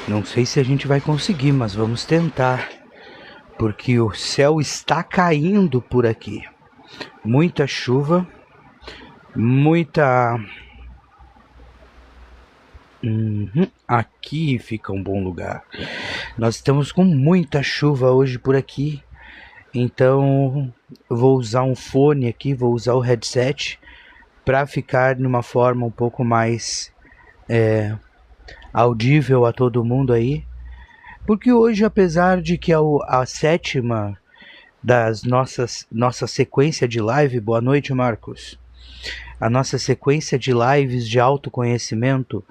Não sei se a gente vai conseguir, mas vamos tentar, porque o céu está caindo por aqui. Muita chuva, muita... Aqui fica um bom lugar. Nós estamos com muita chuva hoje por aqui, então eu vou usar um fone aqui, vou usar o headset para ficar numa forma um pouco mais audível a todo mundo aí. Porque hoje, apesar de que é a sétima das nossa sequência de live, boa noite, Marcos. A nossa sequência de lives de autoconhecimento,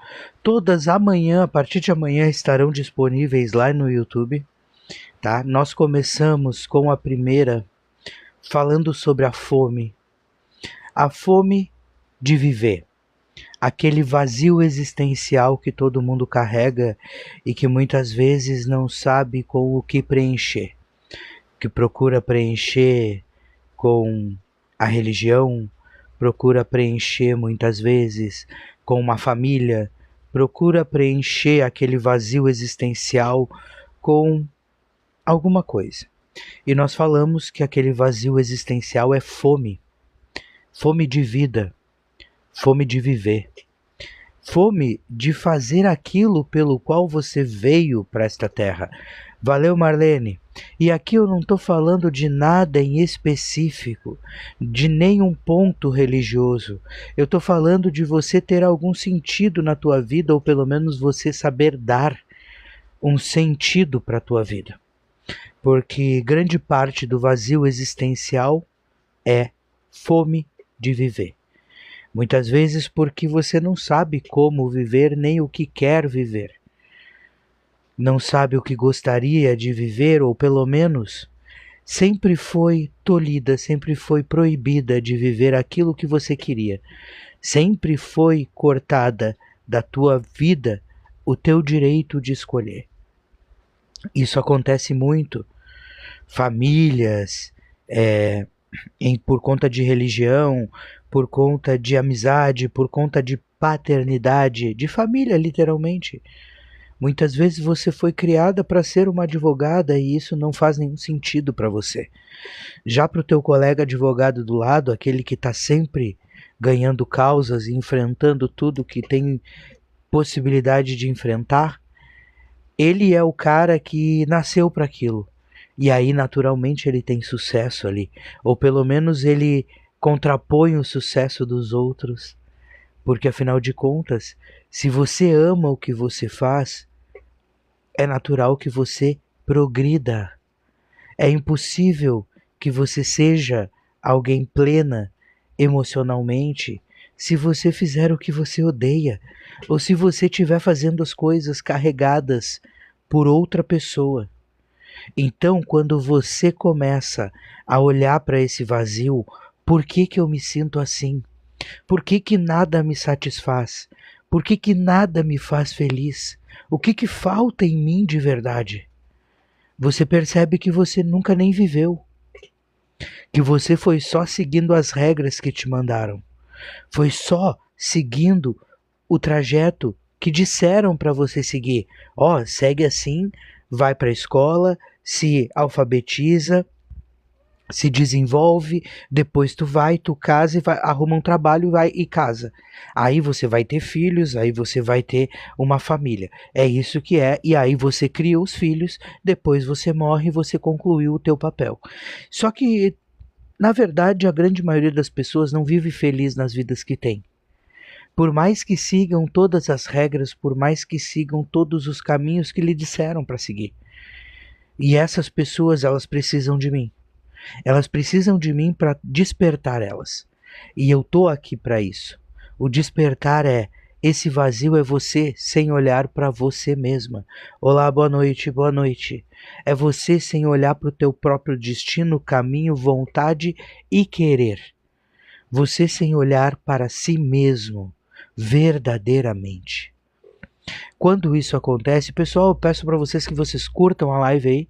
todas amanhã, a partir de amanhã, estarão disponíveis lá no YouTube, tá? Nós começamos com a primeira falando sobre a fome de viver, aquele vazio existencial que todo mundo carrega e que muitas vezes não sabe com o que preencher, que procura preencher com a religião, procura preencher muitas vezes com uma família, procura preencher aquele vazio existencial com alguma coisa. E nós falamos que aquele vazio existencial é fome, fome de vida, fome de viver, fome de fazer aquilo pelo qual você veio para esta terra. Valeu, Marlene. E aqui eu não estou falando de nada em específico, de nenhum ponto religioso. Eu estou falando de você ter algum sentido na tua vida, ou pelo menos você saber dar um sentido para a tua vida. Porque grande parte do vazio existencial é fome de viver. Muitas vezes porque você não sabe como viver nem o que quer viver. Não sabe o que gostaria de viver, ou pelo menos sempre foi tolhida, sempre foi proibida de viver aquilo que você queria. Sempre foi cortada da tua vida o teu direito de escolher. Isso acontece muito. Famílias, por conta de religião, por conta de amizade, por conta de paternidade, de família, literalmente. Muitas vezes você foi criada para ser uma advogada e isso não faz nenhum sentido para você. Já para o teu colega advogado do lado, aquele que está sempre ganhando causas e enfrentando tudo que tem possibilidade de enfrentar, ele é o cara que nasceu para aquilo. E aí, naturalmente, ele tem sucesso ali. Ou pelo menos ele contrapõe o sucesso dos outros. Porque, afinal de contas, se você ama o que você faz, é natural que você progrida. É impossível que você seja alguém plena emocionalmente se você fizer o que você odeia, ou se você estiver fazendo as coisas carregadas por outra pessoa. Então, quando você começa a olhar para esse vazio, por que eu me sinto assim? Por que nada me satisfaz? Por que nada me faz feliz? O que falta em mim de verdade? Você percebe que você nunca nem viveu. Que você foi só seguindo as regras que te mandaram. Foi só seguindo o trajeto que disseram para você seguir. Segue assim, vai para a escola, se alfabetiza, se desenvolve, depois tu casa e arruma um trabalho, vai e casa. Aí você vai ter filhos, aí você vai ter uma família. É isso que é, e aí você cria os filhos, depois você morre e você concluiu o teu papel. Só que, na verdade, a grande maioria das pessoas não vive feliz nas vidas que tem. Por mais que sigam todas as regras, por mais que sigam todos os caminhos que lhe disseram para seguir. E essas pessoas, elas precisam de mim. Elas precisam de mim para despertar elas. E eu tô aqui para isso. O despertar esse vazio é você sem olhar para você mesma. Olá, boa noite, boa noite. É você sem olhar para o teu próprio destino, caminho, vontade e querer. Você sem olhar para si mesmo, verdadeiramente. Quando isso acontece, pessoal, eu peço para vocês que vocês curtam a live aí.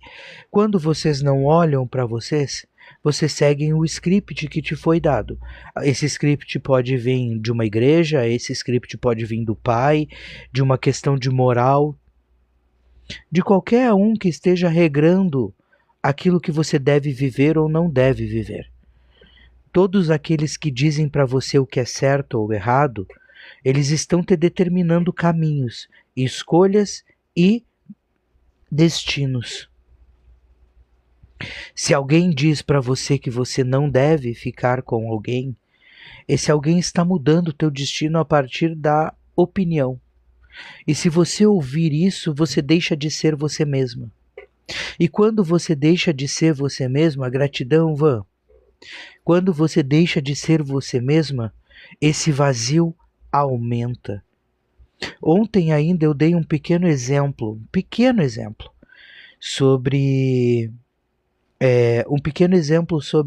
Quando vocês não olham para vocês, você segue o script que te foi dado. Esse script pode vir de uma igreja, esse script pode vir do pai, de uma questão de moral, de qualquer um que esteja regrando aquilo que você deve viver ou não deve viver. Todos aqueles que dizem para você o que é certo ou errado, eles estão te determinando caminhos, escolhas e destinos. Se alguém diz para você que você não deve ficar com alguém, esse alguém está mudando o teu destino a partir da opinião. E se você ouvir isso, você deixa de ser você mesma. E quando você deixa de ser você mesma, gratidão, Van, quando você deixa de ser você mesma, esse vazio aumenta. Ontem ainda eu dei um pequeno exemplo sobre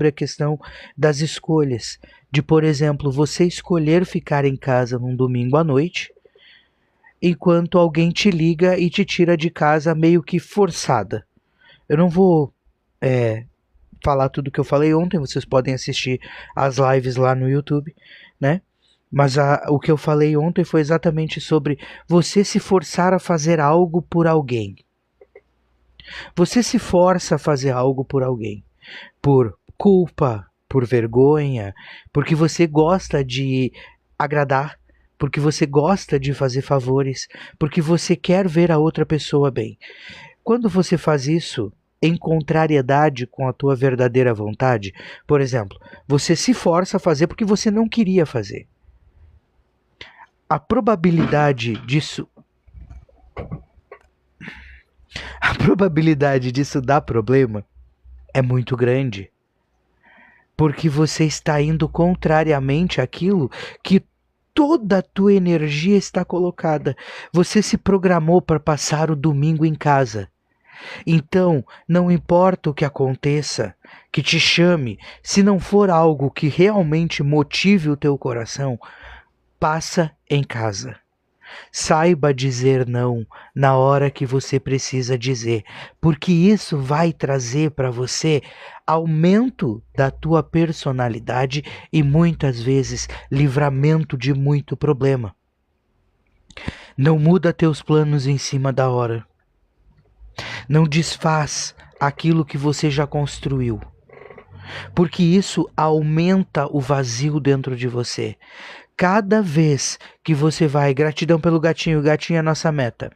a questão das escolhas. De, por exemplo, você escolher ficar em casa num domingo à noite, enquanto alguém te liga e te tira de casa meio que forçada. Eu não vou falar tudo que eu falei ontem, vocês podem assistir as lives lá no YouTube, né? Mas o que eu falei ontem foi exatamente sobre você se forçar a fazer algo por alguém. Você se força a fazer algo por alguém, por culpa, por vergonha, porque você gosta de agradar, porque você gosta de fazer favores, porque você quer ver a outra pessoa bem. Quando você faz isso em contrariedade com a tua verdadeira vontade, por exemplo, você se força a fazer porque você não queria fazer. A probabilidade disso dar problema é muito grande, porque você está indo contrariamente àquilo que toda a tua energia está colocada. Você se programou para passar o domingo em casa. Então, não importa o que aconteça, que te chame, se não for algo que realmente motive o teu coração, passa em casa. Saiba dizer não na hora que você precisa dizer, porque isso vai trazer para você aumento da tua personalidade e muitas vezes livramento de muito problema. Não muda teus planos em cima da hora. Não desfaz aquilo que você já construiu, porque isso aumenta o vazio dentro de você. Cada vez que você vai, gratidão pelo gatinho, o gatinho é a nossa meta.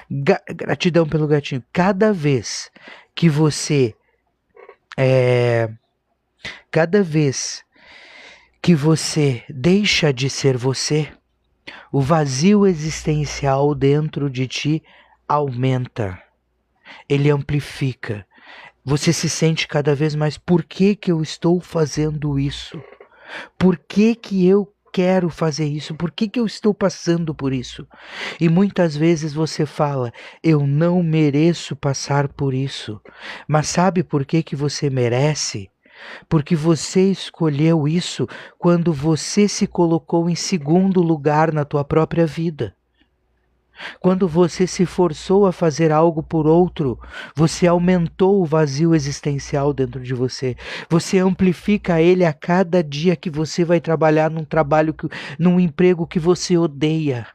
Gratidão pelo gatinho. Cada vez que você deixa de ser você, o vazio existencial dentro de ti aumenta. Ele amplifica. Você se sente cada vez mais, por que eu estou fazendo isso? Por que eu quero fazer isso? Por que eu estou passando por isso? E muitas vezes você fala, eu não mereço passar por isso. Mas sabe por que você merece? Porque você escolheu isso quando você se colocou em segundo lugar na tua própria vida. Quando você se forçou a fazer algo por outro, você aumentou o vazio existencial dentro de você. Você amplifica ele a cada dia que você vai trabalhar num emprego que você odeia.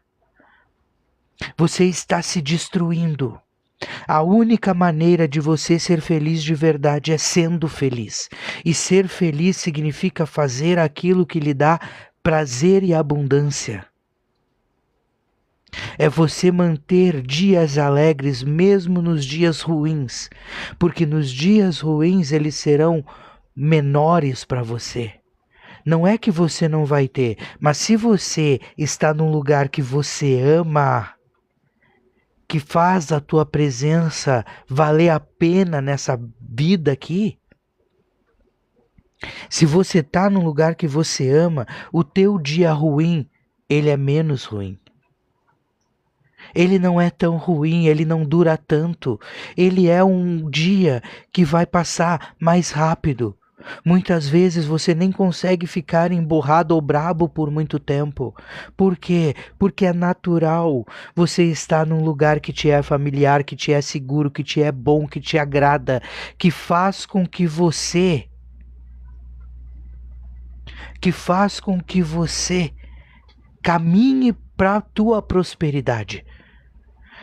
Você está se destruindo. A única maneira de você ser feliz de verdade é sendo feliz. E ser feliz significa fazer aquilo que lhe dá prazer e abundância. É você manter dias alegres mesmo nos dias ruins, porque nos dias ruins eles serão menores para você. Não é que você não vai ter, mas se você está num lugar que você ama, que faz a tua presença valer a pena nessa vida aqui, se você está num lugar que você ama, o teu dia ruim, ele é menos ruim. Ele não é tão ruim, ele não dura tanto. Ele é um dia que vai passar mais rápido. Muitas vezes você nem consegue ficar emburrado ou brabo por muito tempo. Por quê? Porque é natural. Você está num lugar que te é familiar, que te é seguro, que te é bom, que te agrada, que faz com que você que faz com que você caminhe para a tua prosperidade.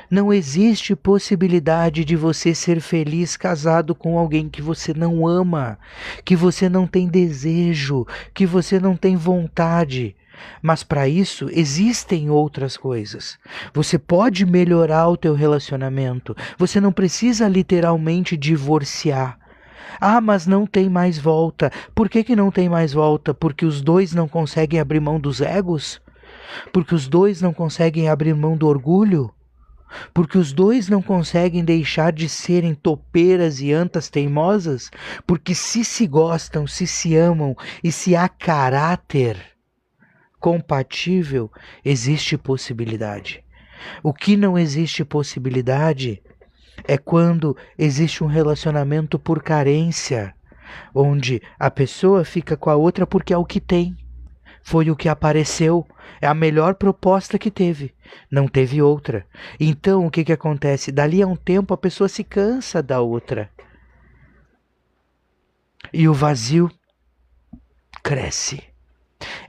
Não existe possibilidade de você ser feliz casado com alguém que você não ama, que você não tem desejo, que você não tem vontade. Mas para isso existem outras coisas. Você pode melhorar o teu relacionamento. Você não precisa literalmente divorciar. Ah, mas não tem mais volta. Por que não tem mais volta? Porque os dois não conseguem abrir mão dos egos? Porque os dois não conseguem abrir mão do orgulho? Porque os dois não conseguem deixar de serem topeiras e antas teimosas? Porque se gostam, se amam e se há caráter compatível, existe possibilidade. O que não existe possibilidade é quando existe um relacionamento por carência, onde a pessoa fica com a outra porque é o que tem. Foi o que apareceu, é a melhor proposta que teve, não teve outra. Então o que acontece? Dali a um tempo a pessoa se cansa da outra. E o vazio cresce.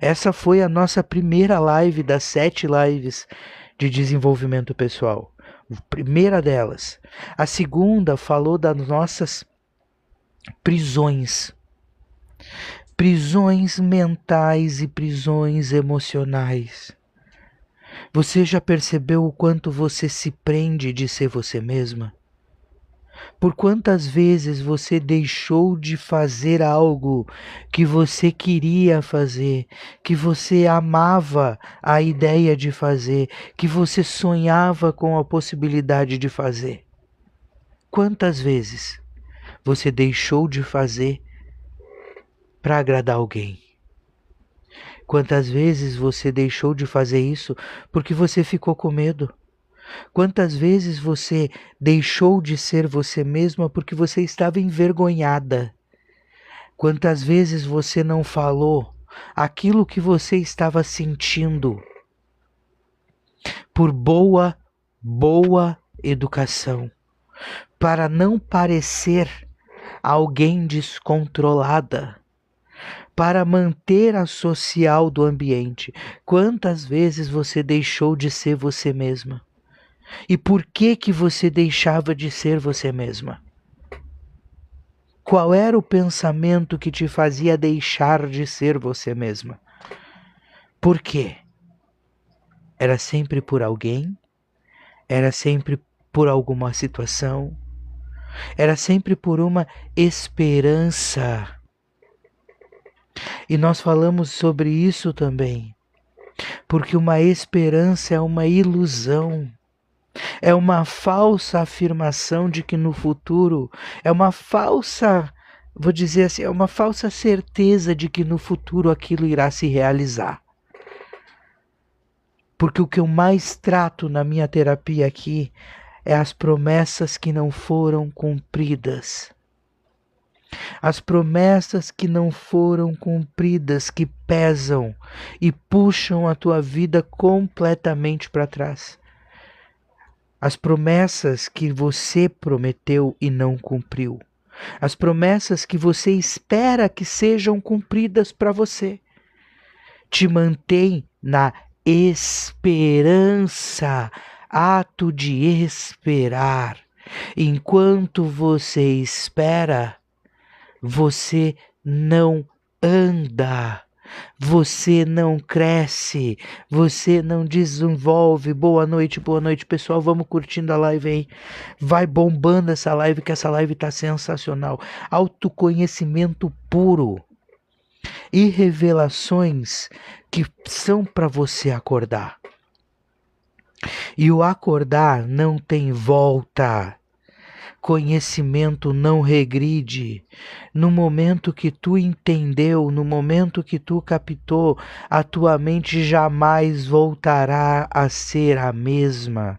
Essa foi a nossa primeira live das 7 lives de desenvolvimento pessoal. A primeira delas. A segunda falou das nossas prisões. Prisões mentais e prisões emocionais. Você já percebeu o quanto você se prende de ser você mesma? Por quantas vezes você deixou de fazer algo que você queria fazer, que você amava a ideia de fazer, que você sonhava com a possibilidade de fazer? Quantas vezes você deixou de fazer para agradar alguém? Quantas vezes você deixou de fazer isso porque você ficou com medo? Quantas vezes você deixou de ser você mesma porque você estava envergonhada? Quantas vezes você não falou aquilo que você estava sentindo por boa educação, para não parecer alguém descontrolada, para manter a social do ambiente? Quantas vezes você deixou de ser você mesma? E por que você deixava de ser você mesma? Qual era o pensamento que te fazia deixar de ser você mesma? Por quê? Era sempre por alguém? Era sempre por alguma situação? Era sempre por uma esperança? E nós falamos sobre isso também, porque uma esperança é uma ilusão. É uma falsa afirmação de que no futuro, é uma falsa, vou dizer assim, é uma falsa certeza de que no futuro aquilo irá se realizar. Porque o que eu mais trato na minha terapia aqui é as promessas que não foram cumpridas. As promessas que não foram cumpridas, que pesam e puxam a tua vida completamente para trás. As promessas que você prometeu e não cumpriu. As promessas que você espera que sejam cumpridas para você. Te mantém na esperança, ato de esperar. Enquanto você espera, você não anda. Você não cresce, você não desenvolve. Boa noite, pessoal. Vamos curtindo a live aí. Vai bombando essa live, que essa live tá sensacional. Autoconhecimento puro e revelações que são para você acordar. E o acordar não tem volta. Conhecimento não regride. No momento que tu entendeu, no momento que tu captou, a tua mente jamais voltará a ser a mesma.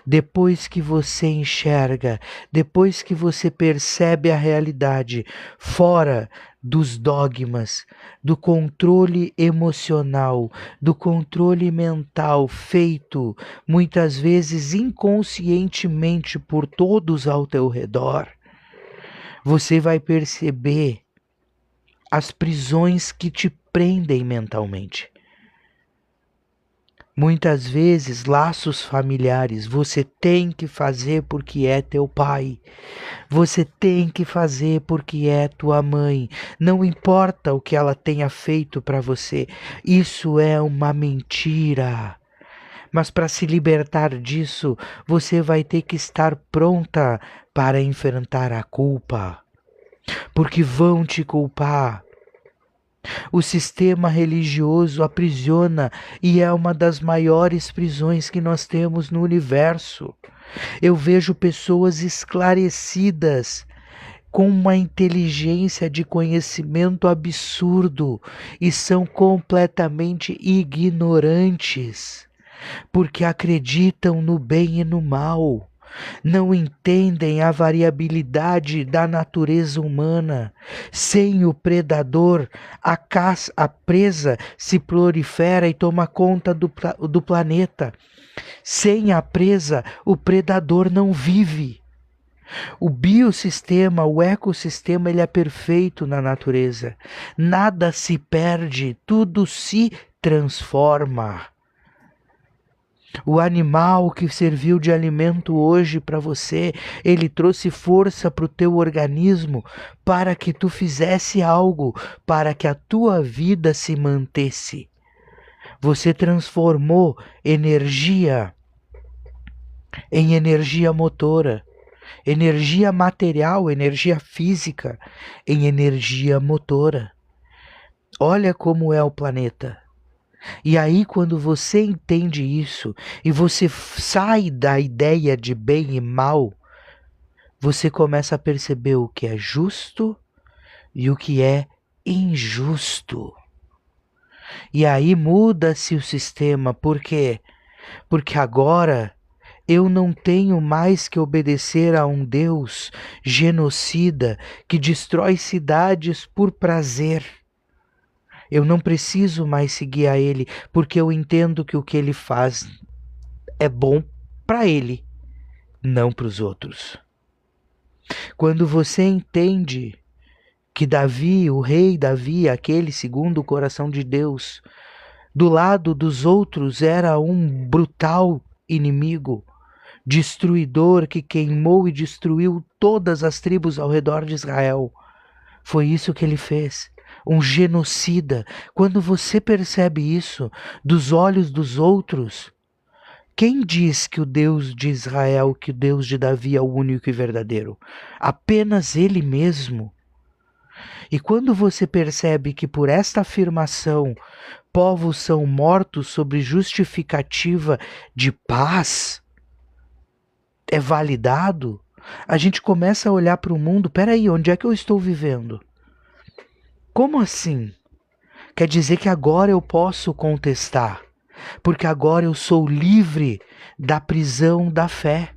Depois que você enxerga, depois que você percebe a realidade, fora dos dogmas, do controle emocional, do controle mental feito muitas vezes inconscientemente por todos ao teu redor, você vai perceber as prisões que te prendem mentalmente. Muitas vezes, laços familiares, você tem que fazer porque é teu pai. Você tem que fazer porque é tua mãe. Não importa o que ela tenha feito para você. Isso é uma mentira. Mas para se libertar disso, você vai ter que estar pronta para enfrentar a culpa. Porque vão te culpar. O sistema religioso aprisiona e é uma das maiores prisões que nós temos no universo. Eu vejo pessoas esclarecidas, com uma inteligência de conhecimento absurdo e são completamente ignorantes, porque acreditam no bem e no mal. Não entendem a variabilidade da natureza humana. Sem o predador, a presa se prolifera e toma conta do planeta. Sem a presa, o predador não vive. O biossistema, o ecossistema, ele é perfeito na natureza. Nada se perde, tudo se transforma. O animal que serviu de alimento hoje para você, ele trouxe força para o teu organismo para que tu fizesse algo, para que a tua vida se mantesse. Você transformou energia em energia motora, energia material, energia física em energia motora. Olha como é o planeta. E aí, quando você entende isso e você sai da ideia de bem e mal, você começa a perceber o que é justo e o que é injusto. E aí muda-se o sistema. Por quê? Porque agora eu não tenho mais que obedecer a um Deus genocida que destrói cidades por prazer. Eu não preciso mais seguir a ele, porque eu entendo que o que ele faz é bom para ele, não para os outros. Quando você entende que Davi, o rei Davi, aquele segundo o coração de Deus, do lado dos outros era um brutal inimigo, destruidor que queimou e destruiu todas as tribos ao redor de Israel. Foi isso que ele fez. Um genocida. Quando você percebe isso dos olhos dos outros, quem diz que o Deus de Israel, que o Deus de Davi é o único e verdadeiro? Apenas ele mesmo. E quando você percebe que por esta afirmação povos são mortos sobre justificativa de paz, é validado, a gente começa a olhar para o mundo, peraí, onde é que eu estou vivendo? Como assim? Quer dizer que agora eu posso contestar, porque agora eu sou livre da prisão da fé,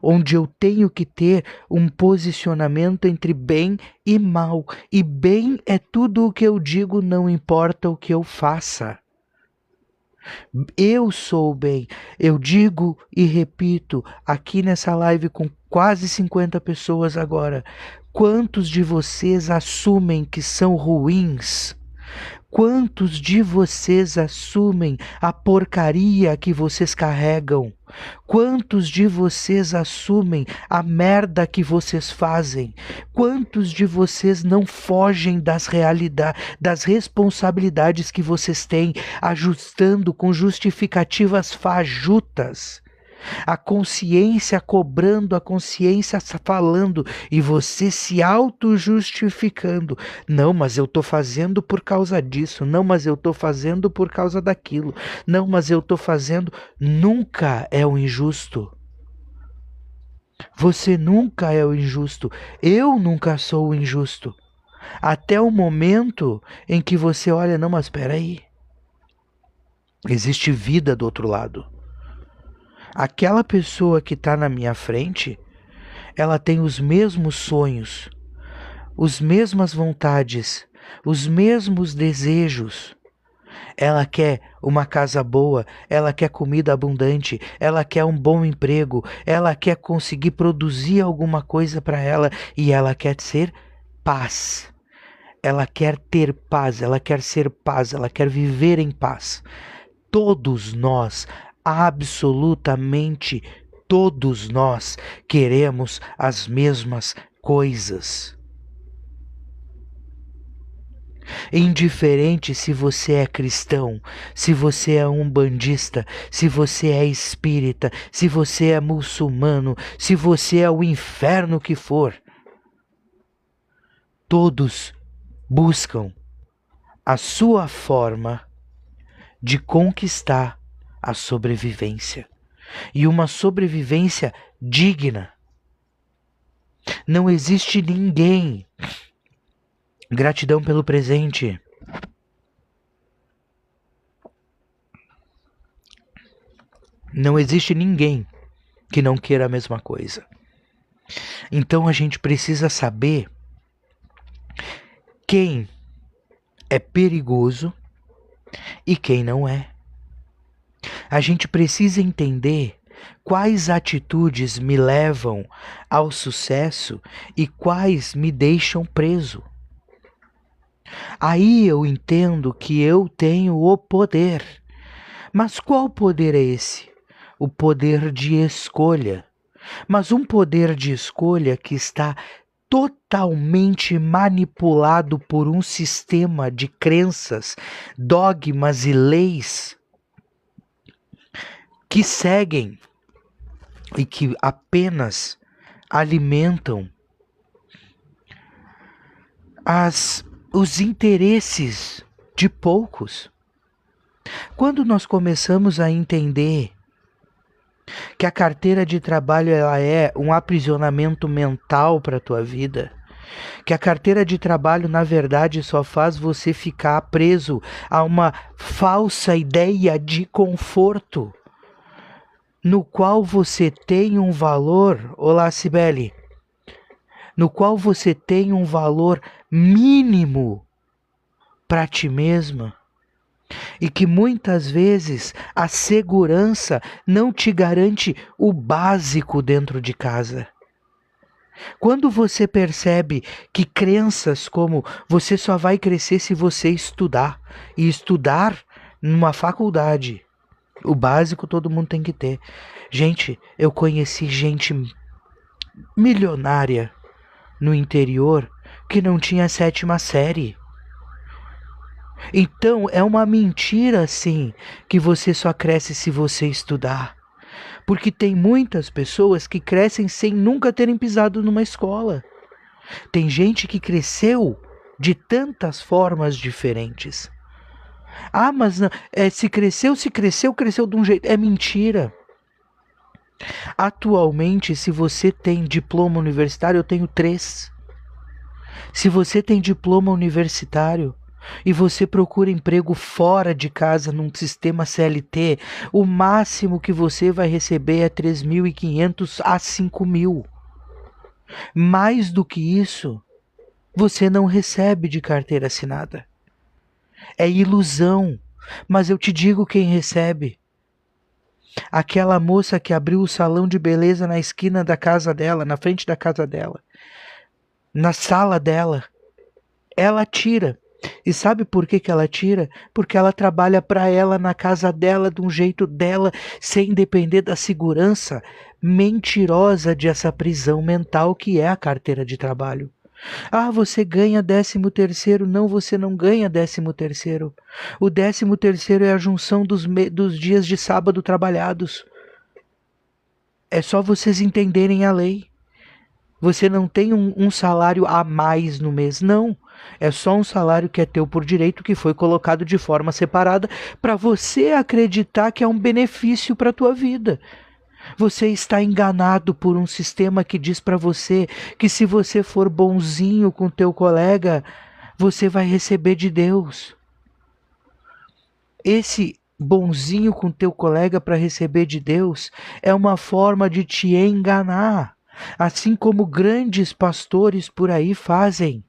onde eu tenho que ter um posicionamento entre bem e mal. E bem é tudo o que eu digo, não importa o que eu faça. Eu sou o bem. Eu digo e repito aqui nessa live com quase 50 pessoas agora. Quantos de vocês assumem que são ruins? Quantos de vocês assumem a porcaria que vocês carregam? Quantos de vocês assumem a merda que vocês fazem? Quantos de vocês não fogem das das responsabilidades que vocês têm, ajustando com justificativas fajutas? A consciência cobrando, a consciência falando e você se auto-justificando. Não, mas eu estou fazendo por causa disso. Não, mas eu estou fazendo por causa daquilo. Não, mas eu estou fazendo. Nunca é o injusto. Você nunca é o injusto. Eu nunca sou o injusto. Até o momento em que você olha, não, mas espera aí. Existe vida do outro lado. Aquela pessoa que está na minha frente, ela tem os mesmos sonhos, as mesmas vontades, os mesmos desejos. Ela quer uma casa boa, ela quer comida abundante, ela quer um bom emprego, ela quer conseguir produzir alguma coisa para ela e ela quer ser paz. ela quer ter paz, ela quer ser paz, ela quer viver em paz. Todos nós, absolutamente todos nós, queremos as mesmas coisas. Indiferente se você é cristão, se você é umbandista, se você é espírita, se você é muçulmano, se você é o inferno que for, todos buscam a sua forma de conquistar a sobrevivência. E uma sobrevivência digna. Não existe ninguém. Gratidão pelo presente. Não existe ninguém que não queira a mesma coisa. Então a gente precisa saber quem é perigoso e quem não é. A gente precisa entender quais atitudes me levam ao sucesso e quais me deixam preso. Aí eu entendo que eu tenho o poder. Mas qual poder é esse? O poder de escolha. Mas um poder de escolha que está totalmente manipulado por um sistema de crenças, dogmas e leis que seguem e que apenas alimentam os interesses de poucos. Quando nós começamos a entender que a carteira de trabalho ela é um aprisionamento mental para a tua vida, que a carteira de trabalho na verdade só faz você ficar preso a uma falsa ideia de conforto, no qual você tem um valor, olá Cibele, no qual você tem um valor mínimo para ti mesma, e que muitas vezes a segurança não te garante o básico dentro de casa. Quando você percebe que crenças como você só vai crescer se você estudar, e estudar numa faculdade, o básico todo mundo tem que ter. Gente, eu conheci gente milionária no interior que não tinha 7ª série. Então é uma mentira sim que você só cresce se você estudar. Porque tem muitas pessoas que crescem sem nunca terem pisado numa escola. Tem gente que cresceu de tantas formas diferentes. Ah, mas não, se cresceu de um jeito. É mentira. Atualmente, se você tem diploma universitário, eu tenho 3. Se você tem diploma universitário e você procura emprego fora de casa num sistema CLT, o máximo que você vai receber é 3.500 a 5.000. Mais do que isso, você não recebe de carteira assinada. É ilusão, mas eu te digo quem recebe. Aquela moça que abriu o salão de beleza na esquina da casa dela, na frente da casa dela, na sala dela, ela tira. E sabe por que ela tira? Porque ela trabalha para ela na casa dela, de um jeito dela, sem depender da segurança mentirosa dessa prisão mental que é a carteira de trabalho. Ah, você ganha 13º. Não, você não ganha 13º. O 13º é a junção dos dias de sábado trabalhados. É só vocês entenderem a lei. Você não tem um salário a mais no mês, não. É só um salário que é teu por direito, que foi colocado de forma separada para você acreditar que é um benefício para a tua vida. Você está enganado por um sistema que diz para você que se você for bonzinho com teu colega, você vai receber de Deus. Esse bonzinho com teu colega para receber de Deus é uma forma de te enganar, assim como grandes pastores por aí fazem.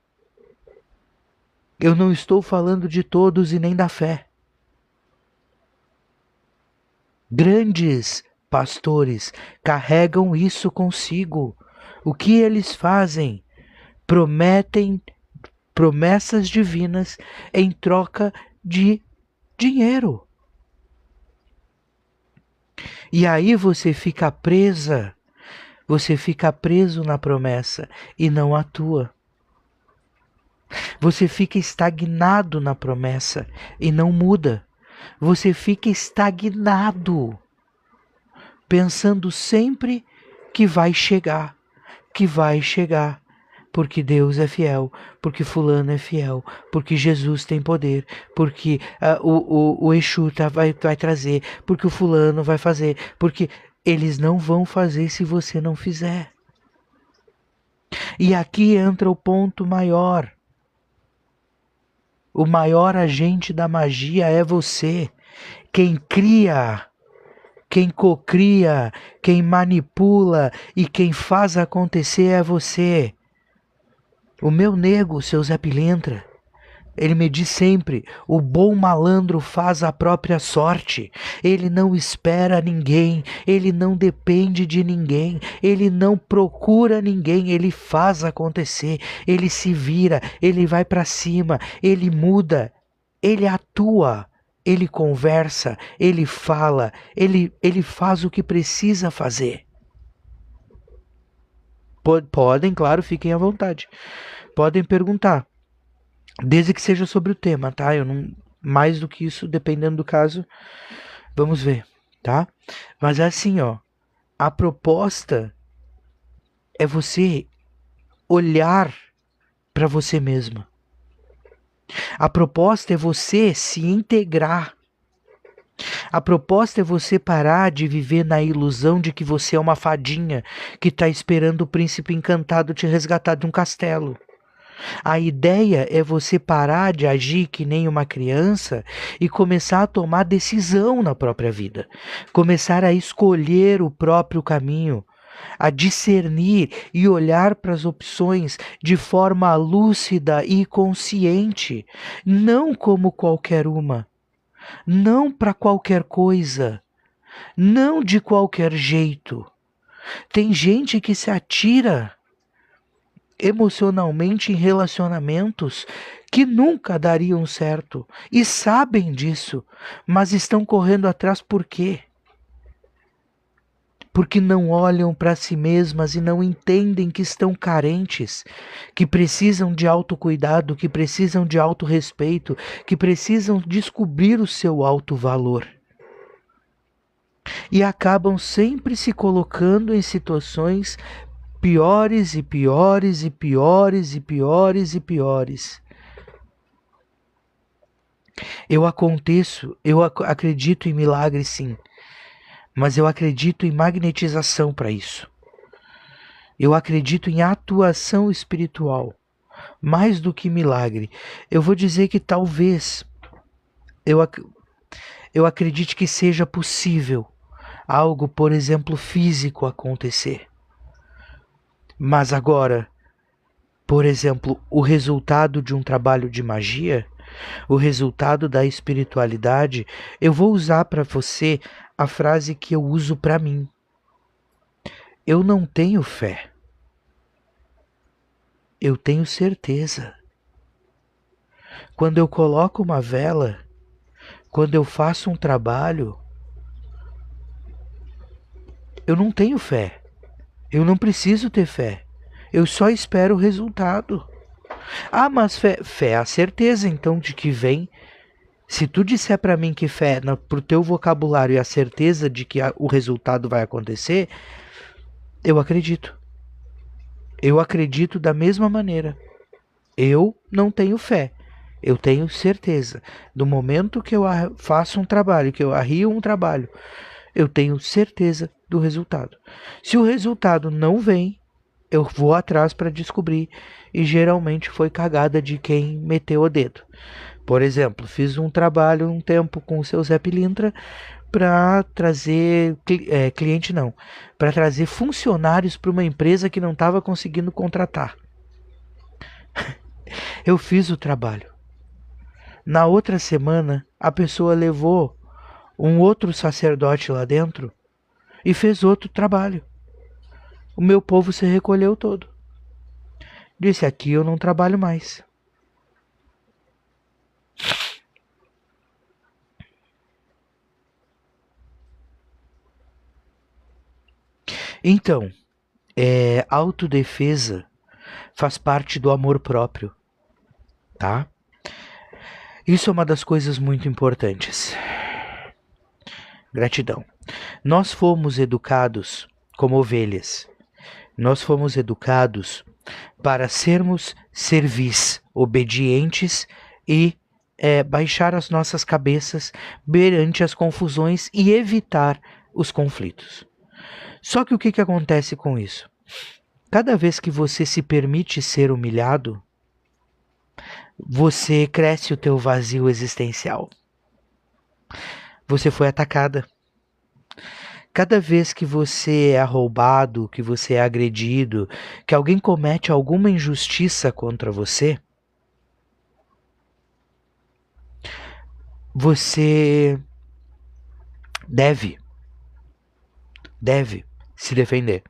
Eu não estou falando de todos e nem da fé. Grandes pastores carregam isso consigo. O que eles fazem? Prometem promessas divinas em troca de dinheiro. E aí você fica presa, você fica preso na promessa e não atua. Você fica estagnado na promessa e não muda. Você fica estagnado, pensando sempre que vai chegar, porque Deus é fiel, porque fulano é fiel, porque Jesus tem poder, porque o Exu vai trazer, porque o fulano vai fazer, porque eles não vão fazer se você não fizer. E aqui entra o ponto maior. O maior agente da magia é você. Quem cria, quem cocria, quem manipula e quem faz acontecer é você. O meu nego, seu Zé Pilintra, ele me diz sempre, o bom malandro faz a própria sorte. Ele não espera ninguém, ele não depende de ninguém, ele não procura ninguém, ele faz acontecer, ele se vira, ele vai para cima, ele muda, ele atua, ele conversa, ele fala, ele faz o que precisa fazer. Podem, claro, fiquem à vontade. Podem perguntar. Desde que seja sobre o tema, tá? Eu não, mais do que isso, dependendo do caso, vamos ver, tá? Mas é assim, ó, a proposta é você olhar para você mesma. A proposta é você se integrar. A proposta é você parar de viver na ilusão de que você é uma fadinha que está esperando o príncipe encantado te resgatar de um castelo. A ideia é você parar de agir que nem uma criança e começar a tomar decisão na própria vida. Começar a escolher o próprio caminho, a discernir e olhar para as opções de forma lúcida e consciente, não como qualquer uma, não para qualquer coisa, não de qualquer jeito. Tem gente que se atira emocionalmente em relacionamentos que nunca dariam certo e sabem disso, mas estão correndo atrás por quê? Porque não olham para si mesmas e não entendem que estão carentes, que precisam de autocuidado, que precisam de autorrespeito, que precisam descobrir o seu alto valor. E acabam sempre se colocando em situações piores e piores e piores e piores e piores. Eu acredito em milagres sim, mas eu acredito em magnetização para isso. Eu acredito em atuação espiritual, mais do que milagre. Eu vou dizer que talvez eu acredite que seja possível algo, por exemplo, físico acontecer. Mas agora, por exemplo, o resultado de um trabalho de magia, o resultado da espiritualidade, eu vou usar para você a frase que eu uso para mim. Eu não tenho fé. Eu tenho certeza. Quando eu coloco uma vela, quando eu faço um trabalho, eu não tenho fé. Eu não preciso ter fé. Eu só espero o resultado. Ah, mas fé é a certeza, então, de que vem. Se tu disser para mim que fé, pro teu vocabulário, é a certeza de que o resultado vai acontecer, eu acredito. Eu acredito da mesma maneira. Eu não tenho fé. Eu tenho certeza. Do momento que eu faço um trabalho, que eu arrio um trabalho, eu tenho certeza do resultado. Se o resultado não vem, eu vou atrás para descobrir, e geralmente foi cagada de quem meteu o dedo. Por exemplo, fiz um trabalho um tempo com o seu Zé Pilintra para trazer cliente não, para trazer funcionários para uma empresa que não estava conseguindo contratar. Eu fiz o trabalho. Na outra semana, a pessoa levou um outro sacerdote lá dentro e fez outro trabalho. O meu povo se recolheu todo. Disse, aqui eu não trabalho mais. Então, autodefesa faz parte do amor próprio, tá? Isso é uma das coisas muito importantes. Gratidão. Nós fomos educados como ovelhas. Nós fomos educados para sermos servis, obedientes e baixar as nossas cabeças perante as confusões e evitar os conflitos. Só que o que acontece com isso? Cada vez que você se permite ser humilhado, você cresce o teu vazio existencial. Você foi atacada. Cada vez que você é roubado, que você é agredido, que alguém comete alguma injustiça contra você, você deve se defender.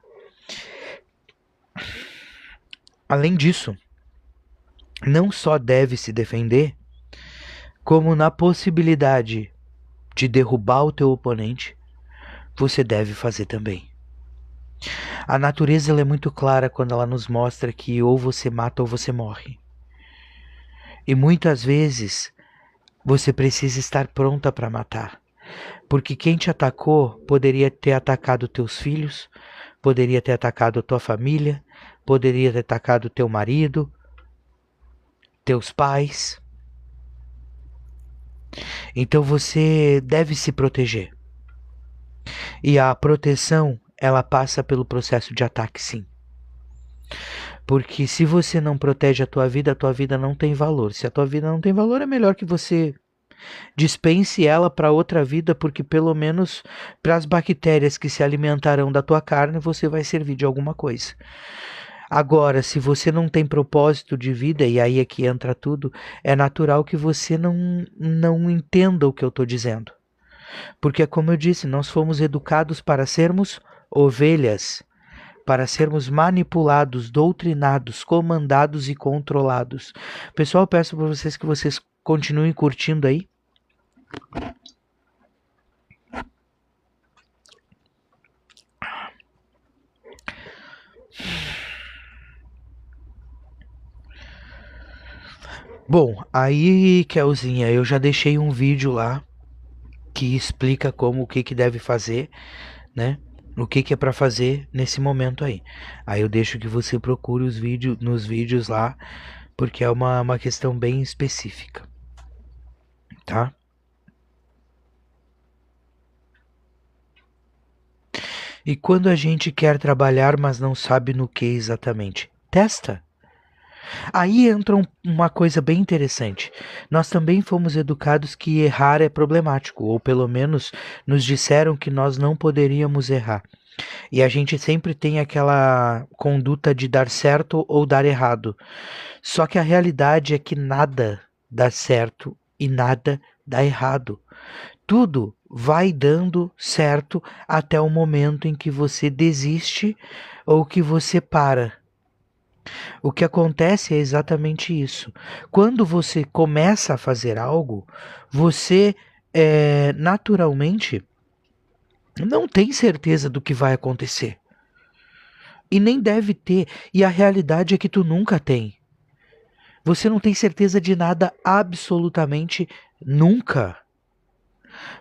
Além disso, não só deve se defender, como na possibilidade de derrubar o teu oponente, você deve fazer também. A natureza ela é muito clara quando ela nos mostra que ou você mata ou você morre. E muitas vezes você precisa estar pronta para matar. Porque quem te atacou poderia ter atacado teus filhos, poderia ter atacado a tua família, poderia ter atacado teu marido, teus pais. Então você deve se proteger. E a proteção, ela passa pelo processo de ataque, sim. Porque se você não protege a tua vida não tem valor. Se a tua vida não tem valor, é melhor que você dispense ela para outra vida, porque pelo menos para as bactérias que se alimentarão da tua carne, você vai servir de alguma coisa. Agora, se você não tem propósito de vida, e aí é que entra tudo, é natural que você não entenda o que eu estou dizendo. Porque, como eu disse, nós fomos educados para sermos ovelhas, para sermos manipulados, doutrinados, comandados e controlados. Pessoal, peço para vocês que vocês continuem curtindo aí. Bom, aí, Kelzinha, eu já deixei um vídeo lá que explica como o que deve fazer, né? O que é para fazer nesse momento aí. Aí eu deixo que você procure nos vídeos lá, porque é uma questão bem específica, tá? E quando a gente quer trabalhar, mas não sabe no que exatamente, testa. Aí entra uma coisa bem interessante. Nós também fomos educados que errar é problemático, ou pelo menos nos disseram que nós não poderíamos errar. E a gente sempre tem aquela conduta de dar certo ou dar errado. Só que a realidade é que nada dá certo e nada dá errado. Tudo vai dando certo até o momento em que você desiste ou que você para. O que acontece é exatamente isso. Quando você começa a fazer algo, você naturalmente não tem certeza do que vai acontecer. E nem deve ter. E a realidade é que tu nunca tem. Você não tem certeza de nada absolutamente nunca.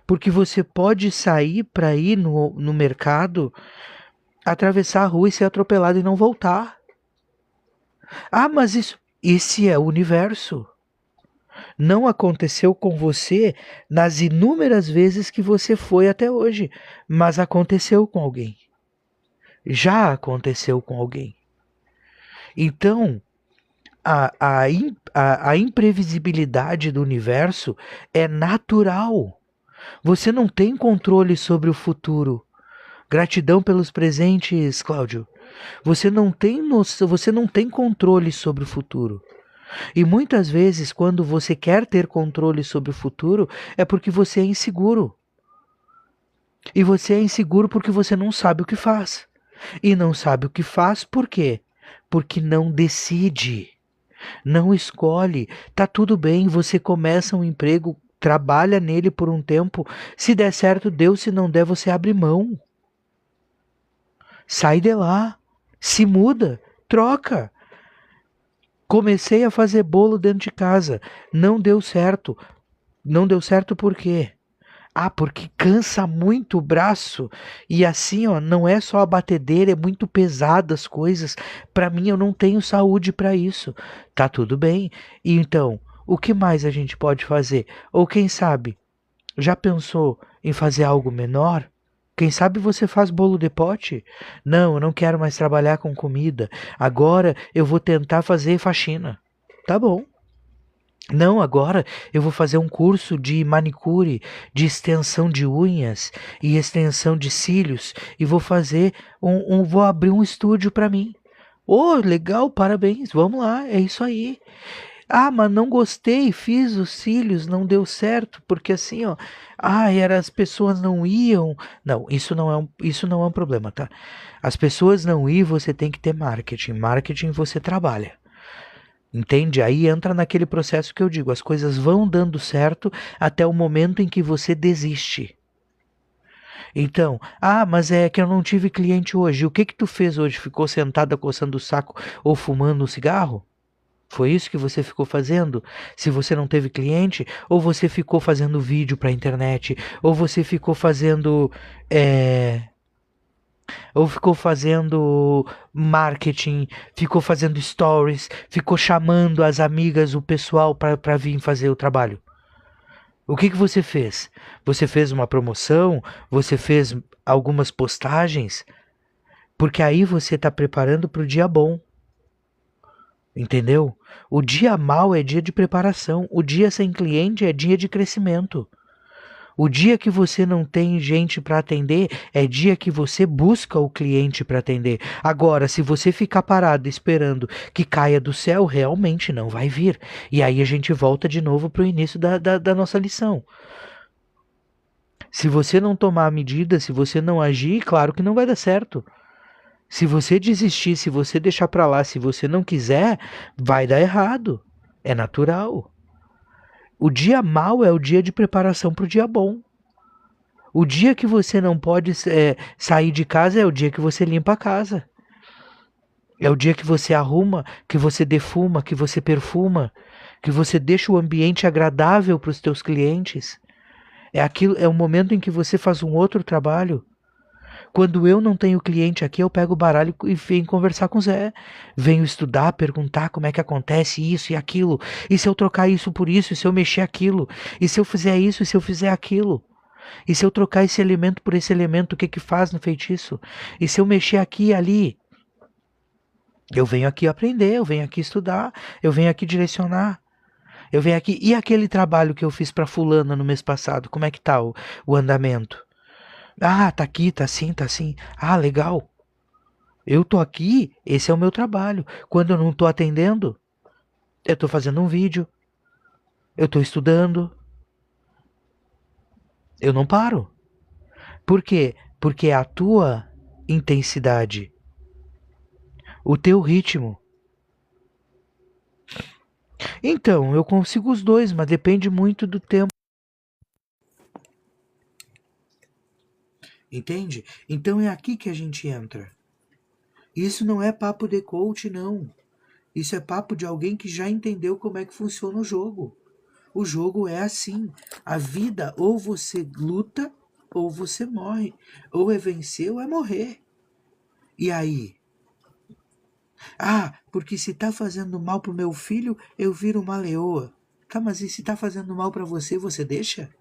Porque você pode sair para ir no mercado, atravessar a rua e ser atropelado e não voltar. Ah, mas esse é o universo. Não aconteceu com você nas inúmeras vezes que você foi até hoje, mas aconteceu com alguém. Já aconteceu com alguém. Então, a imprevisibilidade do universo é natural. Você não tem controle sobre o futuro. Gratidão pelos presentes, Cláudio. Você não tem controle sobre o futuro. E muitas vezes, quando você quer ter controle sobre o futuro, é porque você é inseguro. E você é inseguro porque você não sabe o que faz. E não sabe o que faz por quê? Porque não decide. Não escolhe. Tá tudo bem, você começa um emprego, trabalha nele por um tempo. Se der certo, deu. Se não der, você abre mão. Sai de lá, se muda, troca. Comecei a fazer bolo dentro de casa, não deu certo. Não deu certo por quê? Ah, porque cansa muito o braço. E assim, ó, não é só a batedeira, é muito pesada as coisas. Para mim, eu não tenho saúde para isso. Tá tudo bem. E então, o que mais a gente pode fazer? Ou quem sabe, já pensou em fazer algo menor? Quem sabe você faz bolo de pote? Não, eu não quero mais trabalhar com comida. Agora eu vou tentar fazer faxina. Tá bom. Não, agora eu vou fazer um curso de manicure, de extensão de unhas e extensão de cílios e vou fazer vou abrir um estúdio para mim. Oh, legal, parabéns, vamos lá, é isso aí. Ah, mas não gostei, fiz os cílios, não deu certo, porque assim, ó, as pessoas não iam. Não, isso não é um problema, tá? As pessoas não iam, você tem que ter marketing. Marketing você trabalha. Entende? Aí entra naquele processo que eu digo, as coisas vão dando certo até o momento em que você desiste. Então, mas é que eu não tive cliente hoje. O que que tu fez hoje? Ficou sentada coçando o saco ou fumando um cigarro? Foi isso que você ficou fazendo? Se você não teve cliente, ou você ficou fazendo vídeo para a internet, ou você ficou fazendo ou ficou fazendo marketing, ficou fazendo stories, ficou chamando as amigas, o pessoal para vir fazer o trabalho. O que que você fez? Você fez uma promoção? Você fez algumas postagens? Porque aí você está preparando para o dia bom. Entendeu? O dia mau é dia de preparação. O dia sem cliente é dia de crescimento. O dia que você não tem gente para atender é dia que você busca o cliente para atender. Agora, se você ficar parado esperando que caia do céu, realmente não vai vir. E aí a gente volta de novo para o início da nossa lição. Se você não tomar a medida, se você não agir, claro que não vai dar certo. Se você desistir, se você deixar para lá, se você não quiser, vai dar errado. É natural. O dia mau é o dia de preparação para o dia bom. O dia que você não pode sair de casa é o dia que você limpa a casa. É o dia que você arruma, que você defuma, que você perfuma, que você deixa o ambiente agradável para os teus clientes. É o momento em que você faz um outro trabalho. Quando eu não tenho cliente aqui, eu pego o baralho e venho conversar com o Zé. Venho estudar, perguntar como é que acontece isso e aquilo. E se eu trocar isso por isso, e se eu mexer aquilo? E se eu fizer isso, e se eu fizer aquilo? E se eu trocar esse elemento por esse elemento, o que que faz no feitiço? E se eu mexer aqui e ali? Eu venho aqui aprender, eu venho aqui estudar, eu venho aqui direcionar. Eu venho aqui. E aquele trabalho que eu fiz para fulana no mês passado, como é que tá o andamento? Ah, tá aqui, tá assim, tá assim. Ah, legal. Eu tô aqui, esse é o meu trabalho. Quando eu não tô atendendo, eu tô fazendo um vídeo, eu tô estudando, eu não paro. Por quê? Porque é a tua intensidade, o teu ritmo. Então, eu consigo os dois, mas depende muito do tempo. Entende? Então é aqui que a gente entra. Isso não é papo de coach, não. Isso é papo de alguém que já entendeu como é que funciona o jogo. O jogo é assim. A vida, ou você luta, ou você morre. Ou é vencer, ou é morrer. E aí? Porque se tá fazendo mal pro meu filho, eu viro uma leoa. Tá, mas e se tá fazendo mal para você, você deixa?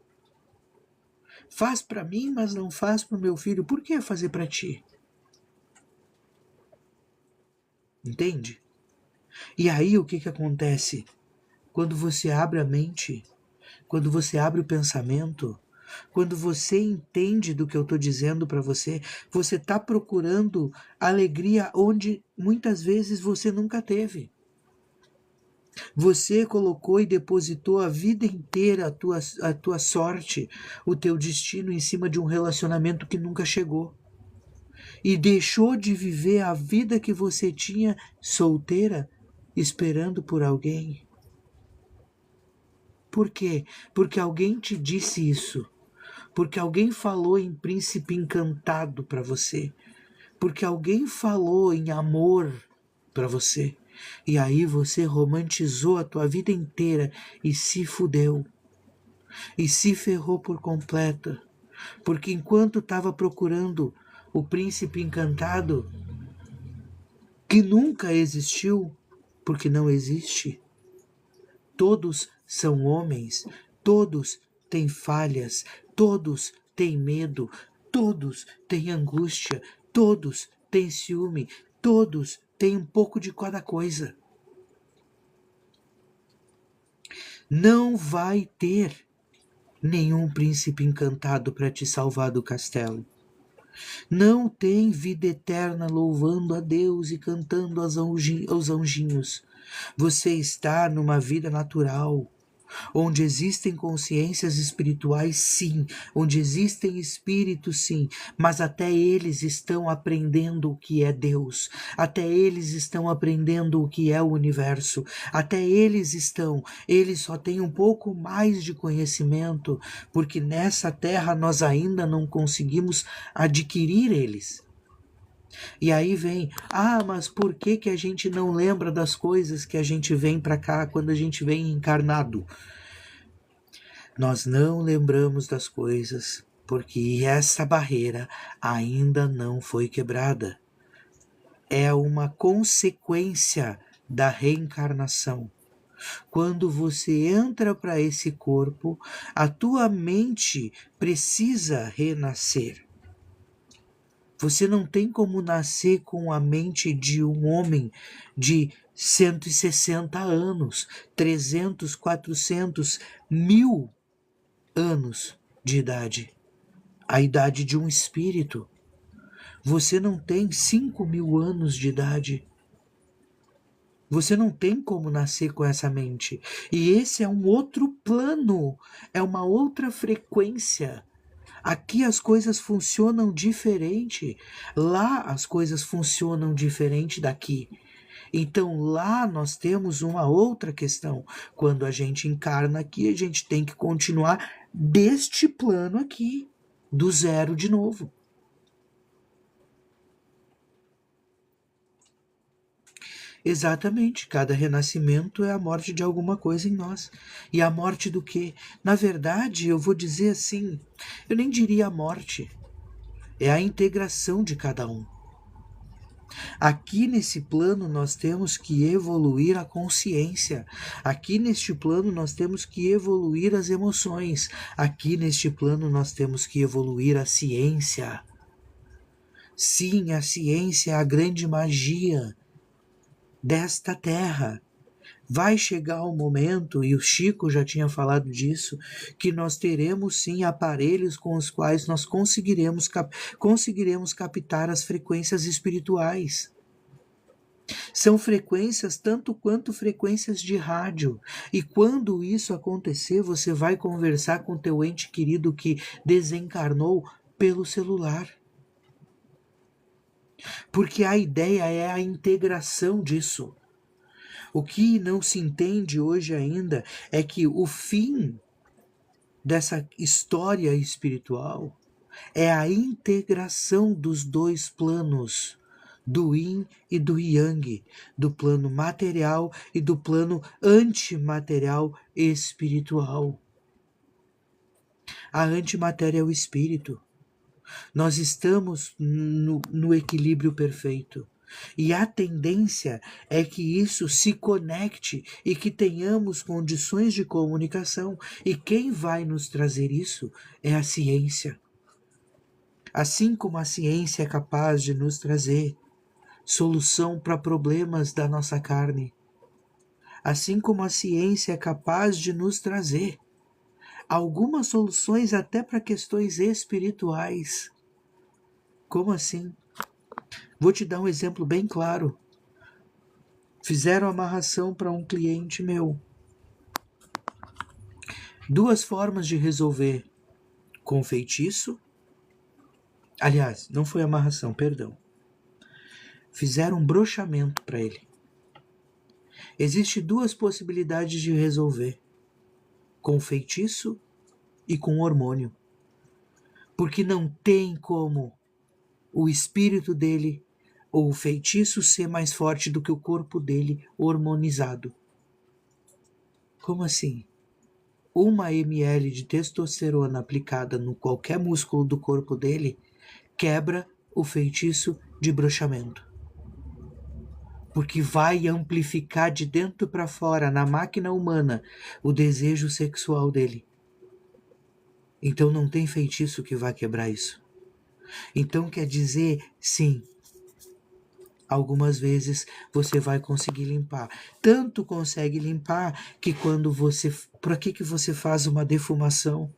Faz para mim, mas não faz pro meu filho. Por que fazer para ti? Entende? E aí o que que acontece? Quando você abre a mente, quando você abre o pensamento, quando você entende do que eu estou dizendo para você, você está procurando alegria onde muitas vezes você nunca teve. Você colocou e depositou a vida inteira a tua sorte, o teu destino em cima de um relacionamento que nunca chegou. E deixou de viver a vida que você tinha solteira, esperando por alguém. Por quê? Porque alguém te disse isso. Porque alguém falou em príncipe encantado para você. porque alguém falou em amor para você. E aí você romantizou a tua vida inteira e se fudeu. E se ferrou por completo. Porque enquanto estava procurando o príncipe encantado, que nunca existiu, porque não existe, todos são homens, todos têm falhas, todos têm medo, todos têm angústia, todos têm ciúme, todos têm um pouco de cada coisa. Não vai ter nenhum príncipe encantado para te salvar do castelo. Não tem vida eterna louvando a Deus e cantando aos anjinhos. Você está numa vida natural, onde existem consciências espirituais, sim, onde existem espíritos, sim, mas até eles estão aprendendo o que é Deus, até eles estão aprendendo o que é o universo, até eles só têm um pouco mais de conhecimento, porque nessa terra nós ainda não conseguimos adquirir eles. E aí vem, mas por que a gente não lembra das coisas que a gente vem para cá quando a gente vem encarnado? Nós não lembramos das coisas porque essa barreira ainda não foi quebrada. É uma consequência da reencarnação. Quando você entra para esse corpo, a tua mente precisa renascer. Você não tem como nascer com a mente de um homem de 160 anos, 300, 400, 1000 anos de idade. A idade de um espírito. Você não tem 5.000 anos de idade. Você não tem como nascer com essa mente. E esse é um outro plano, é uma outra frequência. Aqui as coisas funcionam diferente, lá as coisas funcionam diferente daqui. Então lá nós temos uma outra questão. Quando a gente encarna aqui, a gente tem que continuar deste plano aqui, do zero de novo. Exatamente, cada renascimento é a morte de alguma coisa em nós. E a morte do quê? Na verdade, eu vou dizer assim, eu nem diria a morte, é a integração de cada um. Aqui nesse plano nós temos que evoluir a consciência. Aqui neste plano nós temos que evoluir as emoções. Aqui neste plano nós temos que evoluir a ciência. Sim, a ciência é a grande magia desta terra. Vai chegar o momento, e o Chico já tinha falado disso, que nós teremos sim aparelhos com os quais nós conseguiremos captar as frequências espirituais. São frequências tanto quanto frequências de rádio. E quando isso acontecer, você vai conversar com teu ente querido que desencarnou pelo celular. Porque a ideia é a integração disso. O que não se entende hoje ainda é que o fim dessa história espiritual é a integração dos dois planos, do yin e do yang, do plano material e do plano antimaterial espiritual. A antimatéria é o espírito. Nós estamos no equilíbrio perfeito. E a tendência é que isso se conecte e que tenhamos condições de comunicação. E quem vai nos trazer isso é a ciência. Assim como a ciência é capaz de nos trazer solução para problemas da nossa carne, assim como a ciência é capaz de nos trazer algumas soluções até para questões espirituais. Como assim? Vou te dar um exemplo bem claro. Fizeram amarração para um cliente meu. 2 formas de resolver: com feitiço. Aliás, não foi amarração, perdão. Fizeram um brochamento para ele. Existem 2 possibilidades de resolver: com feitiço e com hormônio. Porque não tem como o espírito dele ou o feitiço ser mais forte do que o corpo dele hormonizado. Como assim? 1 ml de testosterona aplicada no qualquer músculo do corpo dele quebra o feitiço de bruxamento. Porque vai amplificar de dentro para fora, na máquina humana, o desejo sexual dele. Então não tem feitiço que vai quebrar isso. Então quer dizer, sim, algumas vezes você vai conseguir limpar. Tanto consegue limpar que quando você... Para que você faz uma defumação?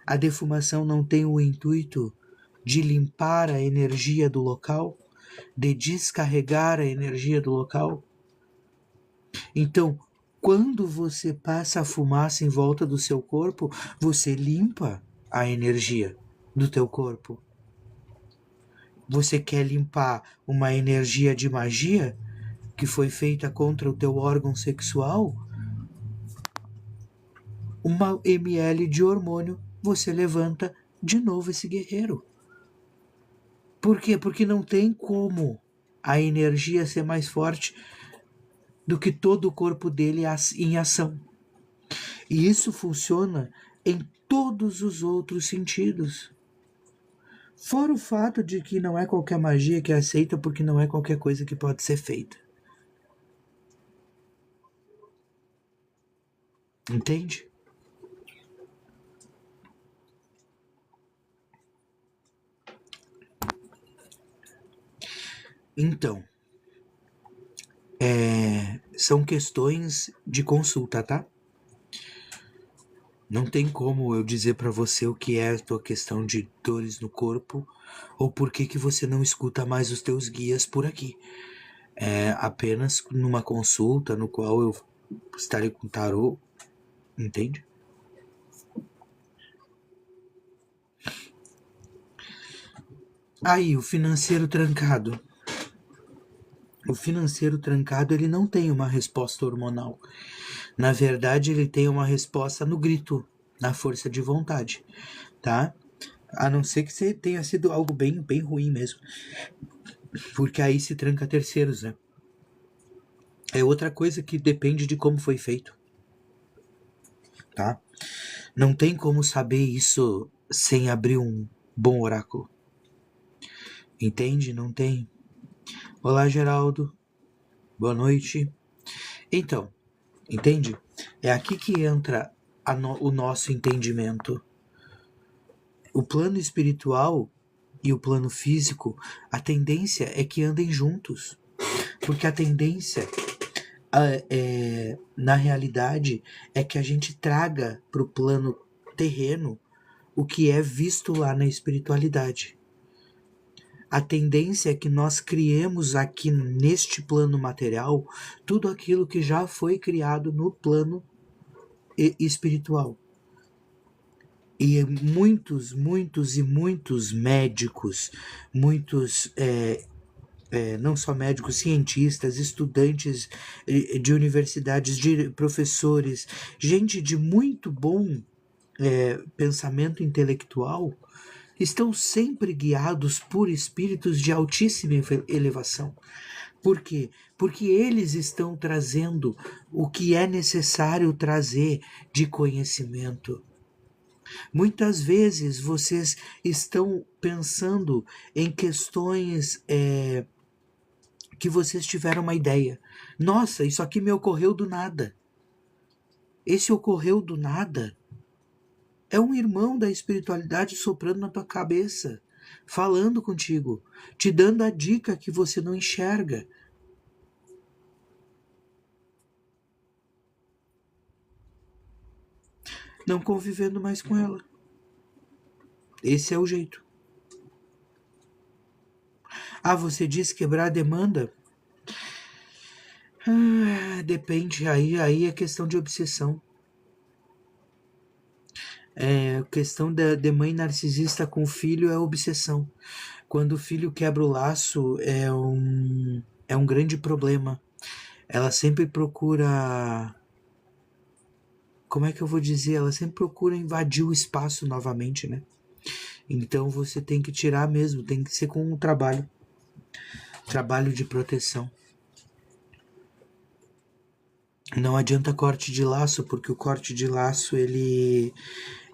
A defumação não tem o intuito de limpar a energia do local, de descarregar a energia do local? Então, quando você passa a fumaça em volta do seu corpo, você limpa a energia do teu corpo. Você quer limpar uma energia de magia que foi feita contra o teu órgão sexual? 1 ml de hormônio, você levanta de novo esse guerreiro. Por quê? Porque não tem como a energia ser mais forte do que todo o corpo dele em ação. E isso funciona em todos os outros sentidos. Fora o fato de que não é qualquer magia que é aceita, porque não é qualquer coisa que pode ser feita. Entende? Então, são questões de consulta, tá? Não tem como eu dizer para você o que é a tua questão de dores no corpo ou por que você não escuta mais os teus guias por aqui. É apenas numa consulta no qual eu estarei com tarô, entende? Aí, o financeiro trancado. O financeiro trancado, ele não tem uma resposta hormonal. Na verdade, ele tem uma resposta no grito, na força de vontade, tá? A não ser que você tenha sido algo bem, bem ruim mesmo. Porque aí se tranca terceiros, né? É outra coisa que depende de como foi feito, tá? Não tem como saber isso sem abrir um bom oráculo. Entende? Não tem. Olá, Geraldo. Boa noite. Então, entende? É aqui que entra o nosso entendimento. O plano espiritual e o plano físico, a tendência é que andem juntos. Porque a tendência, na realidade, é que a gente traga para o plano terreno o que é visto lá na espiritualidade. A tendência é que nós criemos aqui neste plano material tudo aquilo que já foi criado no plano espiritual. E muitos médicos, muitos, não só médicos, cientistas, estudantes de universidades, de professores, gente de muito bom pensamento intelectual, estão sempre guiados por espíritos de altíssima elevação. Por quê? Porque eles estão trazendo o que é necessário trazer de conhecimento. Muitas vezes vocês estão pensando em questões que vocês tiveram uma ideia. Nossa, isso aqui me ocorreu do nada. Esse ocorreu do nada é um irmão da espiritualidade soprando na tua cabeça, falando contigo, te dando a dica que você não enxerga. Não convivendo mais com ela. Esse é o jeito. Ah, você disse quebrar a demanda? Depende, aí é questão de obsessão. Questão de mãe narcisista com o filho é obsessão. Quando o filho quebra o laço, é um grande problema. Ela sempre procura... Como é que eu vou dizer? Ela sempre procura invadir o espaço novamente, né? Então você tem que tirar mesmo, tem que ser com um trabalho de proteção. Não adianta corte de laço, porque o corte de laço ele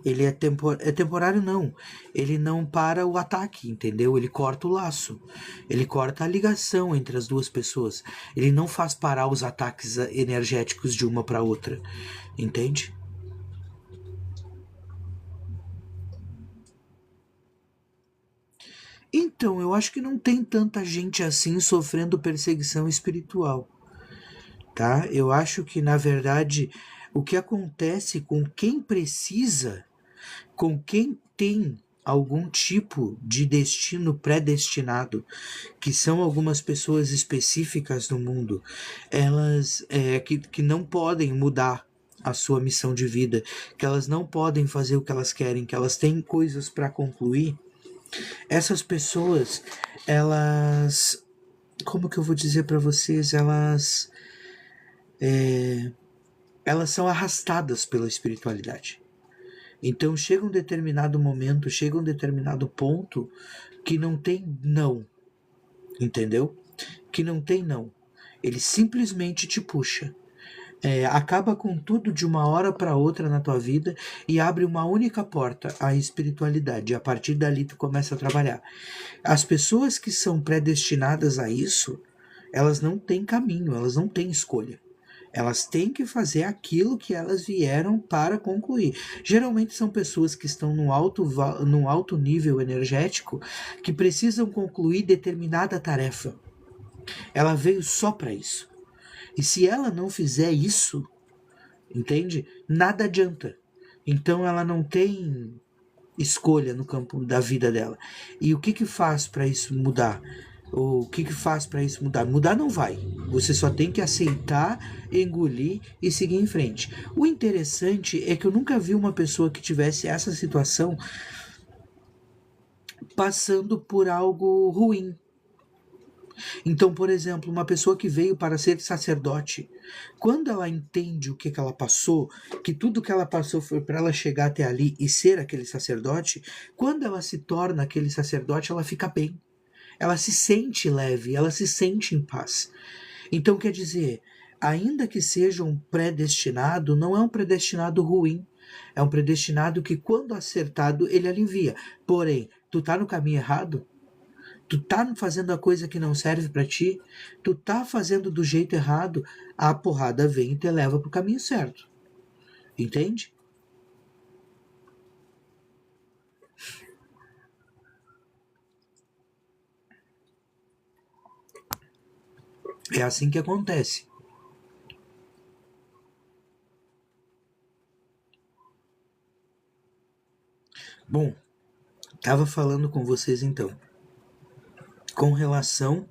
é temporário não. Ele não para o ataque, entendeu? Ele corta o laço. Ele corta a ligação entre as duas pessoas. Ele não faz parar os ataques energéticos de uma para outra, entende? Então, eu acho que não tem tanta gente assim sofrendo perseguição espiritual, tá? Eu acho que na verdade o que acontece com quem precisa, com quem tem algum tipo de destino predestinado, que são algumas pessoas específicas no mundo, elas que não podem mudar a sua missão de vida, que elas não podem fazer o que elas querem, que elas têm coisas para concluir. Essas pessoas, elas, como que eu vou dizer para vocês, elas são arrastadas pela espiritualidade. Então chega um determinado momento, chega um determinado ponto que não tem não, entendeu? Que não tem não. Ele simplesmente te puxa. Acaba com tudo de uma hora para outra na tua vida e abre uma única porta, a espiritualidade. E a partir dali tu começa a trabalhar. As pessoas que são predestinadas a isso, elas não têm caminho, elas não têm escolha. Elas têm que fazer aquilo que elas vieram para concluir. Geralmente são pessoas que estão num alto nível energético que precisam concluir determinada tarefa. Ela veio só para isso. E se ela não fizer isso, entende? Nada adianta. Então ela não tem escolha no campo da vida dela. E o que que faz para isso mudar? O que que faz para isso mudar? Mudar não vai. Você só tem que aceitar, engolir e seguir em frente. O interessante é que eu nunca vi uma pessoa que tivesse essa situação passando por algo ruim. Então, por exemplo, uma pessoa que veio para ser sacerdote, quando ela entende o que ela passou, que tudo que ela passou foi para ela chegar até ali e ser aquele sacerdote, quando ela se torna aquele sacerdote, ela fica bem. Ela se sente leve, ela se sente em paz. Então, quer dizer, ainda que seja um predestinado, não é um predestinado ruim. É um predestinado que, quando acertado, ele alivia. Porém, tu tá no caminho errado? Tu tá fazendo a coisa que não serve para ti? Tu tá fazendo do jeito errado? A porrada vem e te leva pro caminho certo. Entende? É assim que acontece. Bom, tava falando com vocês então, com relação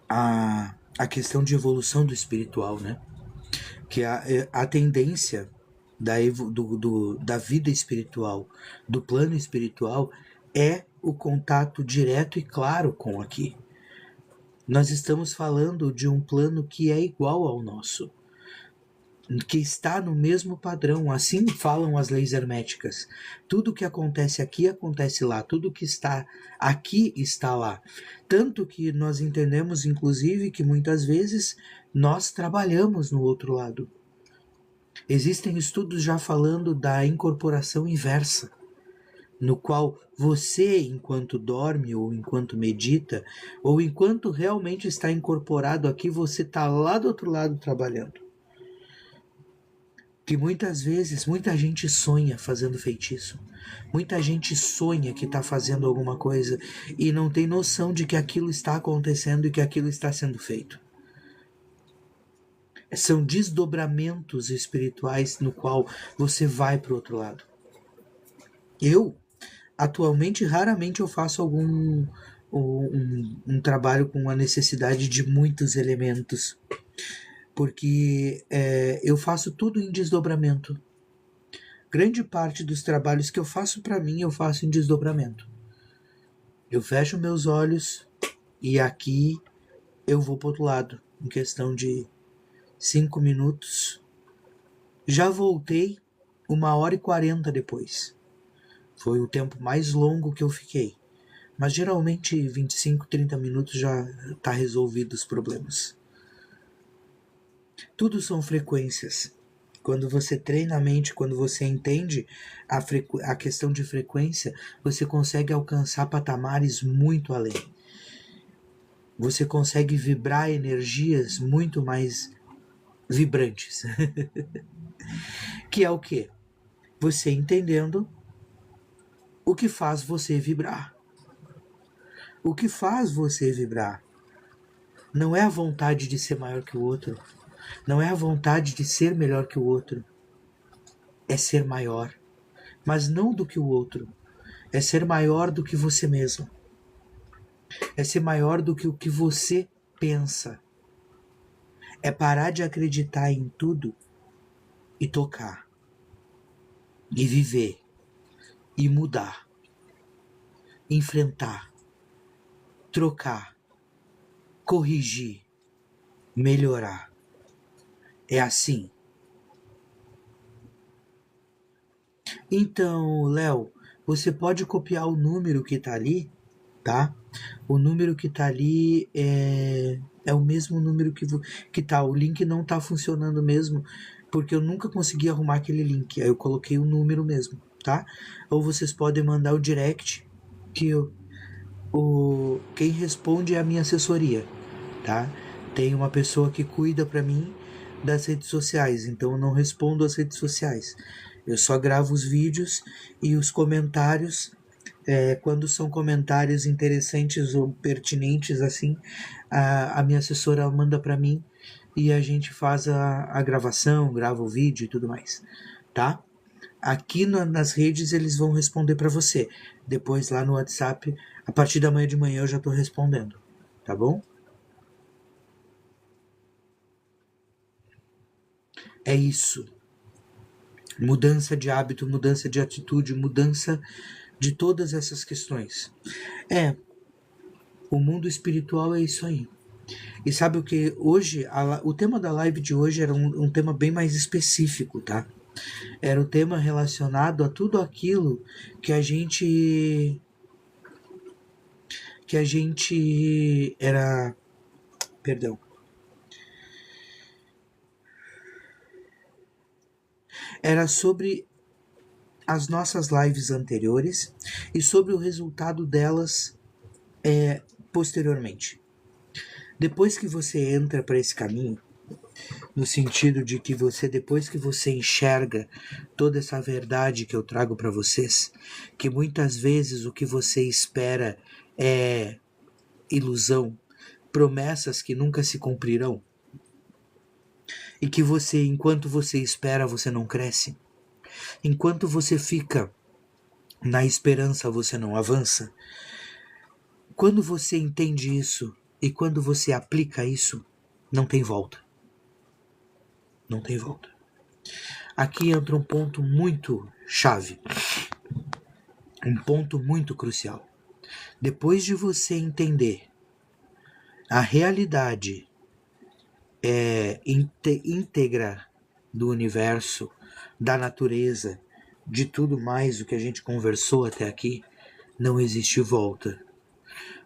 à questão de evolução do espiritual, né? Que a tendência da vida espiritual, do plano espiritual, é o contato direto e claro com aqui. Nós estamos falando de um plano que é igual ao nosso, que está no mesmo padrão, assim falam as leis herméticas. Tudo que acontece aqui acontece lá, tudo que está aqui está lá. Tanto que nós entendemos, inclusive, que muitas vezes nós trabalhamos no outro lado. Existem estudos já falando da incorporação inversa, no qual você, enquanto dorme, ou enquanto medita, ou enquanto realmente está incorporado aqui, você está lá do outro lado trabalhando. Que muitas vezes muita gente sonha fazendo feitiço. Muita gente sonha que está fazendo alguma coisa e não tem noção de que aquilo está acontecendo e que aquilo está sendo feito. São desdobramentos espirituais no qual você vai para o outro lado. Eu, atualmente, raramente eu faço um trabalho com a necessidade de muitos elementos, porque eu faço tudo em desdobramento. Grande parte dos trabalhos que eu faço para mim, eu faço em desdobramento. Eu fecho meus olhos e aqui eu vou para o outro lado, em questão de 5 minutos. Já voltei 1h40 depois. Foi o tempo mais longo que eu fiquei. Mas geralmente 25, 30 minutos já está resolvido os problemas. Tudo são frequências. Quando você treina a mente, quando você entende a questão de frequência, você consegue alcançar patamares muito além. Você consegue vibrar energias muito mais vibrantes. Que é o quê? Você entendendo o que faz você vibrar. O que faz você vibrar não é a vontade de ser maior que o outro, não é a vontade de ser melhor que o outro, é ser maior, mas não do que o outro, é ser maior do que você mesmo, é ser maior do que o que você pensa, é parar de acreditar em tudo e tocar, e viver, e mudar, enfrentar, trocar, corrigir, melhorar. É assim. Então, Léo, você pode copiar o número que está ali, tá? O número que está ali é o mesmo número que tá. O link não está funcionando mesmo, porque eu nunca consegui arrumar aquele link. Aí eu coloquei o número mesmo, tá? Ou vocês podem mandar o direct, que quem responde é a minha assessoria, tá? Tem uma pessoa que cuida para mim das redes sociais, então eu não respondo às redes sociais. Eu só gravo os vídeos e os comentários, quando são comentários interessantes ou pertinentes assim, a minha assessora manda para mim e a gente faz a gravação, grava o vídeo e tudo mais, tá? Aqui nas redes eles vão responder para você. Depois lá no WhatsApp, a partir da manhã de manhã eu já estou respondendo, tá bom? É isso. Mudança de hábito, mudança de atitude, mudança de todas essas questões. O mundo espiritual é isso aí. E sabe o que? Hoje, o tema da live de hoje era um tema bem mais específico, tá? Era o tema relacionado a tudo aquilo que a gente era, perdão, era sobre as nossas lives anteriores e sobre o resultado delas posteriormente. Depois que você entra para esse caminho, no sentido de que depois que você enxerga toda essa verdade que eu trago para vocês, que muitas vezes o que você espera é ilusão, promessas que nunca se cumprirão, e que enquanto você espera, você não cresce, enquanto você fica na esperança, você não avança. Quando você entende isso e quando você aplica isso, não tem volta. Não tem volta. Aqui entra um ponto muito chave, um ponto muito crucial. Depois de você entender a realidade íntegra do universo, da natureza, de tudo mais o que a gente conversou até aqui, não existe volta.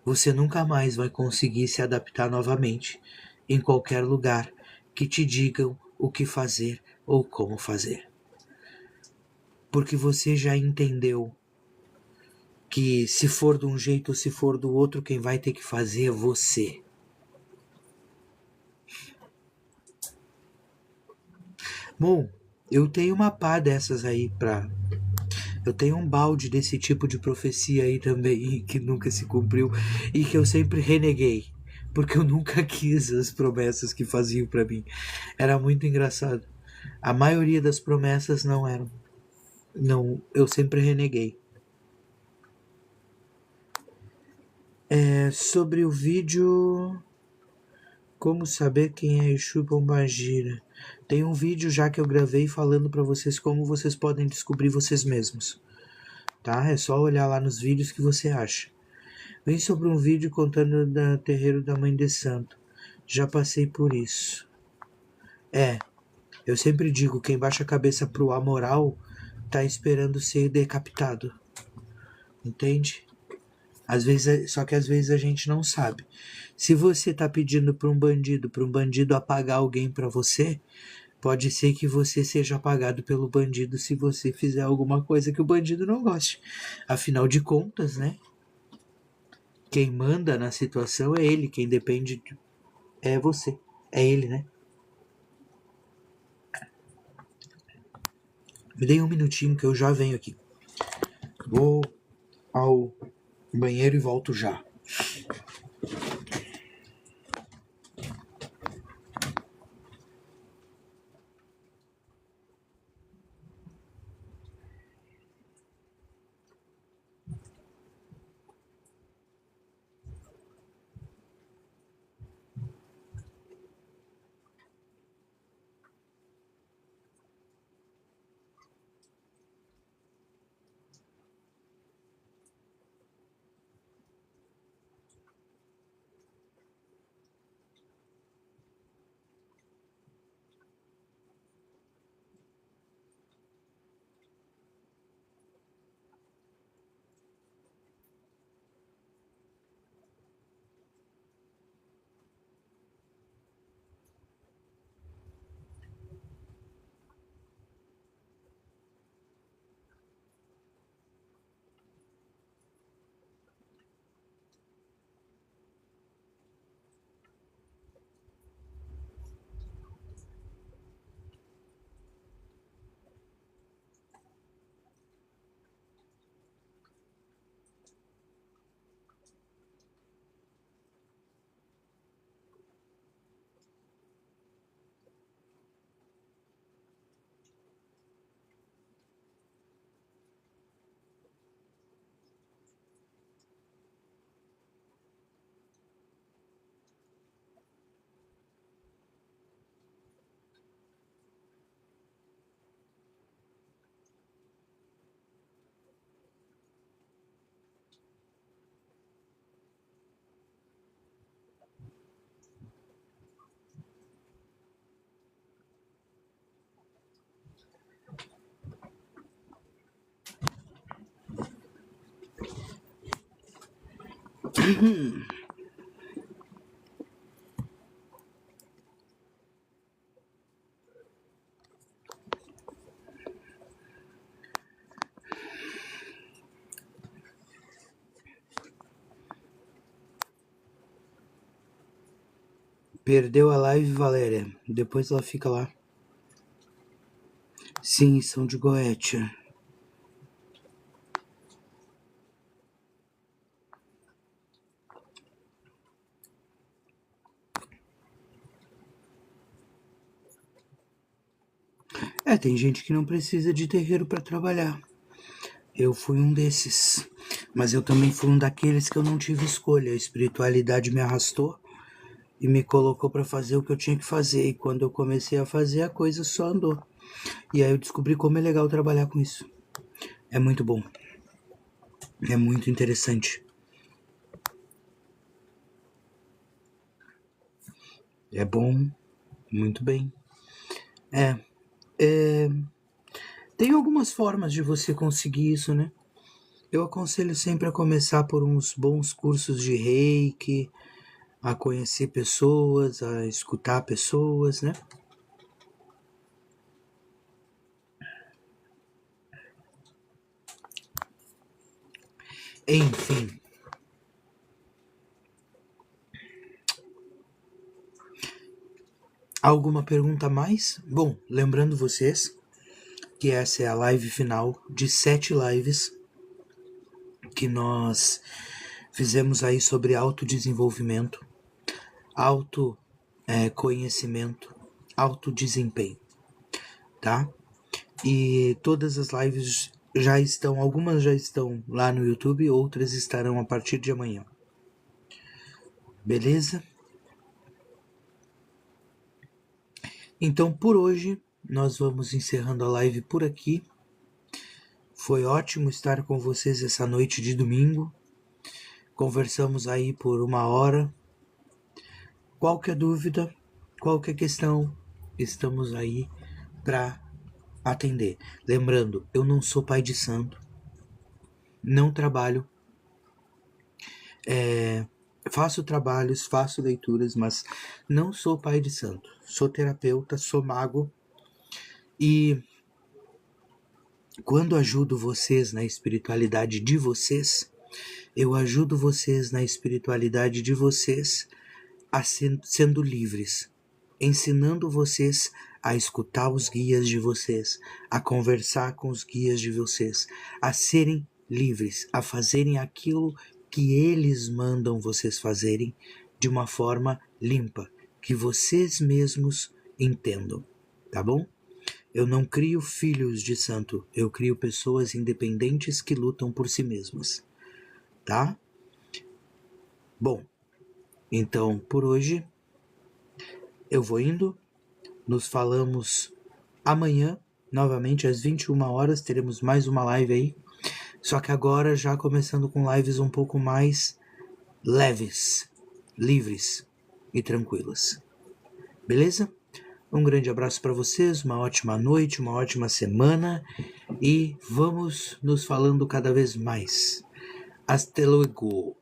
Você nunca mais vai conseguir se adaptar novamente em qualquer lugar que te digam o que fazer ou como fazer. Porque você já entendeu que se for de um jeito ou se for do outro, quem vai ter que fazer é você. Bom, eu tenho uma pá dessas aí eu tenho um balde desse tipo de profecia aí também, que nunca se cumpriu e que eu sempre reneguei, porque eu nunca quis as promessas que faziam para mim. Era muito engraçado. A maioria das promessas não eram. Não, eu sempre reneguei. Sobre o vídeo como saber quem é Exu Pombagira. Tem um vídeo já que eu gravei falando para vocês como vocês podem descobrir vocês mesmos. Tá? É só olhar lá nos vídeos que você acha. Vem sobre um vídeo contando da terreiro da Mãe de Santo. Já passei por isso. Eu sempre digo, quem baixa a cabeça pro amoral tá esperando ser decapitado. entende? Só que às vezes a gente não sabe. Se você tá pedindo para um bandido apagar alguém para você, pode ser que você seja apagado pelo bandido se você fizer alguma coisa que o bandido não goste. Afinal de contas, né? Quem manda na situação é ele, quem depende é você. É ele, né? Me dê um minutinho que eu já venho aqui. Vou ao banheiro e volto já. Perdeu a live, Valéria. Depois ela fica lá. Sim, são de Goetia. Tem gente que não precisa de terreiro para trabalhar. Eu fui um desses. Mas eu também fui um daqueles que eu não tive escolha. A espiritualidade me arrastou e me colocou para fazer o que eu tinha que fazer. E quando eu comecei a fazer, a coisa só andou. E aí eu descobri como é legal trabalhar com isso. É muito bom. É muito interessante. É bom. Muito bem. Tem algumas formas de você conseguir isso, né? Eu aconselho sempre a começar por uns bons cursos de Reiki, a conhecer pessoas, a escutar pessoas, né? Enfim. Alguma pergunta a mais? Bom, lembrando vocês que essa é a live final de 7 lives que nós fizemos aí sobre autodesenvolvimento, autoconhecimento, autodesempenho, tá? E todas as lives já estão, algumas já estão lá no YouTube, outras estarão a partir de amanhã. Beleza? Então por hoje nós vamos encerrando a live por aqui. Foi ótimo estar com vocês essa noite de domingo. Conversamos aí por 1 hora. Qualquer dúvida, qualquer questão, estamos aí para atender. Lembrando, eu não sou pai de santo. não trabalho, faço trabalhos, faço leituras, mas não sou pai de santo. Sou terapeuta, sou mago e quando ajudo vocês na espiritualidade de vocês, eu ajudo vocês na espiritualidade de vocês sendo livres, ensinando vocês a escutar os guias de vocês, a conversar com os guias de vocês, a serem livres, a fazerem aquilo que eles mandam vocês fazerem de uma forma limpa, que vocês mesmos entendam, tá bom? Eu não crio filhos de santo, eu crio pessoas independentes que lutam por si mesmas, tá? Bom, então por hoje eu vou indo, nos falamos amanhã, novamente às 21 horas, teremos mais uma live aí, só que agora já começando com lives um pouco mais leves, livres e tranquilas, beleza? Um grande abraço para vocês, uma ótima noite, uma ótima semana e vamos nos falando cada vez mais. Hasta luego!